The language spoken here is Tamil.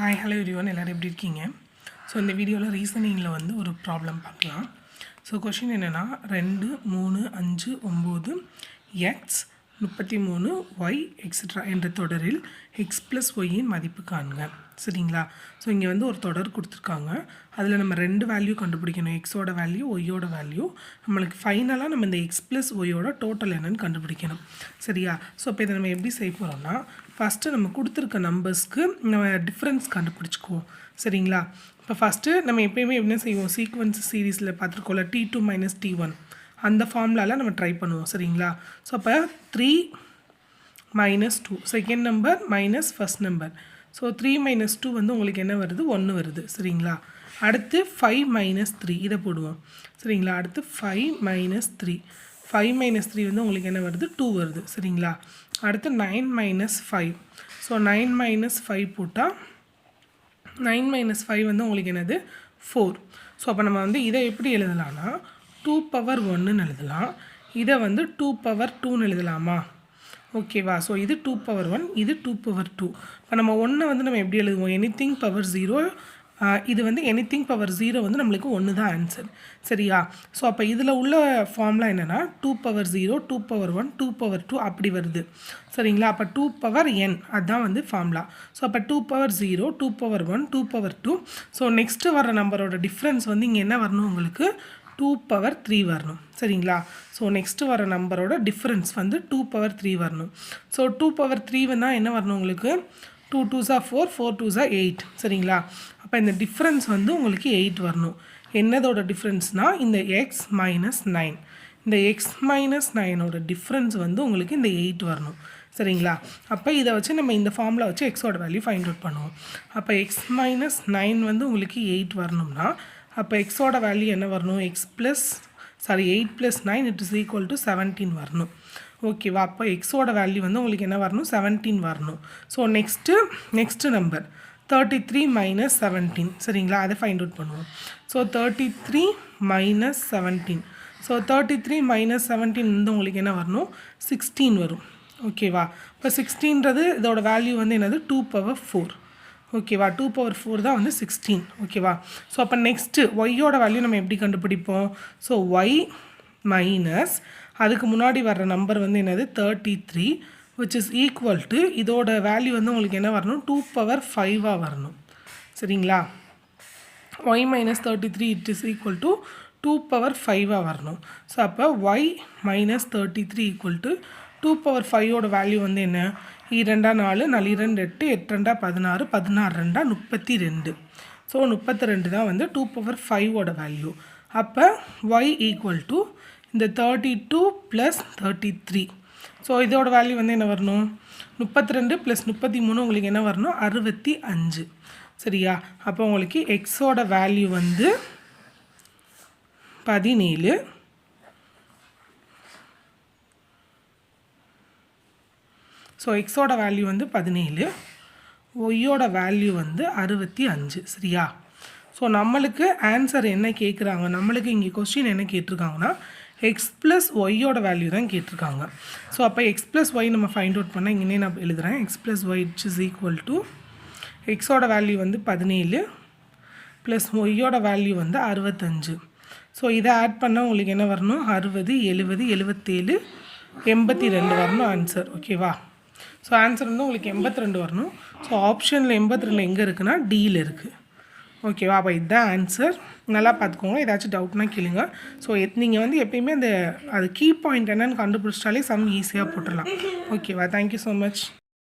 ஹாய் ஹலோ எவ்ரிவன், எல்லோரும் எப்படி இருக்கீங்க? ஸோ இந்த வீடியோவில் ரீசனிங்கில் வந்து ஒரு ப்ராப்ளம் பார்க்கலாம். ஸோ கொஷின் என்னென்னா 2, 3, 5, 9 எக்ஸ் 33 ஒய் எக்ஸட்ரா என்ற தொடரில் எக்ஸ் ப்ளஸ் ஒய்யின் மதிப்பு காண்க. சரிங்களா? ஸோ இங்கே வந்து ஒரு தொடர் கொடுத்துருக்காங்க. அதில் நம்ம 2 வேல்யூ கண்டுபிடிக்கணும், எக்ஸோட வேல்யூ ஒய்யோட வேல்யூ. நம்மளுக்கு ஃபைனலாக நம்ம இந்த எக்ஸ் ப்ளஸ் ஒய்யோட டோட்டல் என்னன்னு கண்டுபிடிக்கணும். சரியா? ஸோ இப்போ இதை நம்ம எப்படி செய்ய போகிறோம்னா, ஃபஸ்ட்டு நம்ம கொடுத்துருக்க நம்பர்ஸ்க்கு நம்ம டிஃப்ரென்ஸ் கண்டுபிடிச்சிக்குவோம். சரிங்களா? இப்போ ஃபஸ்ட்டு நம்ம எப்போயுமே என்ன செய்வோம், சீக்வன்ஸ் சீரீஸில் பார்த்துருக்கோம்ல, T2 மைனஸ் T1 அந்த ஃபார்முலாவில் நம்ம ட்ரை பண்ணுவோம். சரிங்களா? ஸோ அப்போ 3 minus 2 second number minus first number. So 3 minus 2 வந்து உங்களுக்கு என்ன வருது, 1 வருது. சரிங்களா? அடுத்து 5 மைனஸ் 3 இதை போடுவோம். சரிங்களா? அடுத்து 5 மைனஸ் 3 5 மைனஸ் 3 வந்து உங்களுக்கு என்ன வருது, 2 வருது. சரிங்களா? அடுத்து 9 மைனஸ் 5. ஸோ 9 மைனஸ் 5 போட்டால் 9 மைனஸ் 5 வந்து உங்களுக்கு என்னது, 4. ஸோ அப்போ நம்ம வந்து இதை எப்படி எழுதலாம்னா 2 பவர் 1ன்னு எழுதலாம். இதை வந்து 2 பவர் 2ன்னு எழுதலாமா? ஓகேவா? ஸோ இது 2 பவர் 1, இது 2 பவர் 2. இப்போ நம்ம 1 வந்து நம்ம எப்படி எழுதுவோம், எனிதிங் பவர் 0. இது வந்து எனிதிங் பவர் 0 வந்து நம்மளுக்கு 1 தான் ஆன்சர். சரியா? ஸோ அப்போ இதில் உள்ள ஃபார்முலா என்னென்னா 2 பவர் 0, 2 பவர் 1, 2 பவர் 2 அப்படி வருது. சரிங்களா? அப்போ 2 பவர் n அதுதான் வந்து ஃபார்முலா. ஸோ அப்போ 2 power 0, 2 power 1, 2 power 2. So next வர நம்பரோட டிஃப்ரென்ஸ் வந்து இங்கே என்ன வரணும், உங்களுக்கு 2 பவர் 3 வரணும். சரிங்களா? ஸோ நெக்ஸ்ட்டு வர நம்பரோட டிஃப்ரென்ஸ் வந்து 2 பவர் 3 வரணும். ஸோ 2 பவர் 3 வந்தால் என்ன வரணும் உங்களுக்கு, 2 2s are 4, 4 2s are 8. சரிங்களா? அப்போ இந்த டிஃப்ரென்ஸ் வந்து உங்களுக்கு 8 வரணும். என்னதோட டிஃப்ரென்ஸ்னால் இந்த எக்ஸ் மைனஸ் 9. இந்த எக்ஸ் மைனஸ் 9ஓட டிஃப்ரென்ஸ் வந்து உங்களுக்கு இந்த 8 வரணும். சரிங்களா? அப்போ இதை வச்சு நம்ம இந்த ஃபார்முலா வச்சு எக்ஸோட வேல்யூ ஃபைண்ட் அவுட் பண்ணுவோம். அப்போ எக்ஸ் மைனஸ் 9 வந்து உங்களுக்கு 8 வரணும்னா அப்போ எக்ஸோட வேல்யூ என்ன வரணும், X plus 8 + 9 it is equal to 17 வரணும். ஓகேவா? அப்போ எக்ஸோட வேல்யூ வந்து உங்களுக்கு என்ன வரணும், 17 வரணும். So next number 33 minus 17. சரிங்களா? அதை ஃபைண்ட் அவுட் பண்ணுவோம். So 33 minus 17. ஸோ 33 மைனஸ் 17 வந்து உங்களுக்கு என்ன வரணும், 16 வரும். ஓகேவா? இப்போ 16ன்றது இதோட வேல்யூ வந்து என்னது, 2 பவர் 4. ஓகேவா? 2 பவர் 4 தான் வந்து 16. ஓகேவா? ஸோ அப்போ நெக்ஸ்ட்டு ஒய்யோட வேல்யூ நம்ம எப்படி கண்டுபிடிப்போம், ஸோ ஒய் மைனஸ் அதுக்கு முன்னாடி வர்ற நம்பர் வந்து என்னது, 33 which is equal to இதோட வேல்யூ வந்து உங்களுக்கு என்ன வரணும், 2 பவர் 5 வரணும். சரிங்களா? y minus 33 it is equal to 2 power 5 வரணும். ஸோ அப்போ y மைனஸ் 33 equal to 2 பவர் 5ஓட வேல்யூ வந்து என்ன, 2 4 4 2 8 8 2 16 16 2 32. ஸோ 32 தான் வந்து 2 பவர் 5ஓட வேல்யூ. அப்போ y ஈக்குவல் டு இந்த 32 + 33. ஸோ இதோட வேல்யூ வந்து என்ன வரணும், 32 + 33 உங்களுக்கு என்ன வரணும், 65. சரியா? அப்போ உங்களுக்கு எக்ஸோட வேல்யூ வந்து 17. ஸோ எக்ஸோட வேல்யூ வந்து 17, ஒய்யோட வேல்யூ வந்து 65. சரியா? ஸோ நம்மளுக்கு ஆன்சர் என்ன கேட்குறாங்க, நம்மளுக்கு இங்கே கொஸ்டின் என்ன கேட்டிருக்காங்கன்னா எக்ஸ் ப்ளஸ் ஒய்யோட வேல்யூ தான் கேட்டிருக்காங்க. ஸோ அப்போ எக்ஸ் ப்ளஸ் ஒய் நம்ம ஃபைண்ட் அவுட் பண்ணால் இங்கே நான் எழுதுகிறேன், X plus why it is equal to எக்ஸோட வேல்யூ வந்து 17 ப்ளஸ் ஒய்யோட வேல்யூ வந்து 65. ஸோ இதை ஆட் பண்ணால் உங்களுக்கு என்ன வரணும், 60 70 77 82 வரணும் ஆன்சர். ஓகேவா? ஸோ ஆன்சர் வந்து உங்களுக்கு 82 வரணும். ஸோ ஆப்ஷனில் 82 எங்கே இருக்குன்னா டியில் இருக்குது. ஓகேவா? அப்போ இதுதான் ஆன்சர். நல்லா பார்த்துக்கோங்க. ஏதாச்சும் டவுட்னா கேளுங்க. ஸோ நீங்கள் வந்து எப்பயுமே அது கீ பாயிண்ட் என்னன்னு கண்டுபிடிச்சிட்டாலே சம் ஈஸியாக போட்டுடலாம். ஓகேவா? Thank you so much.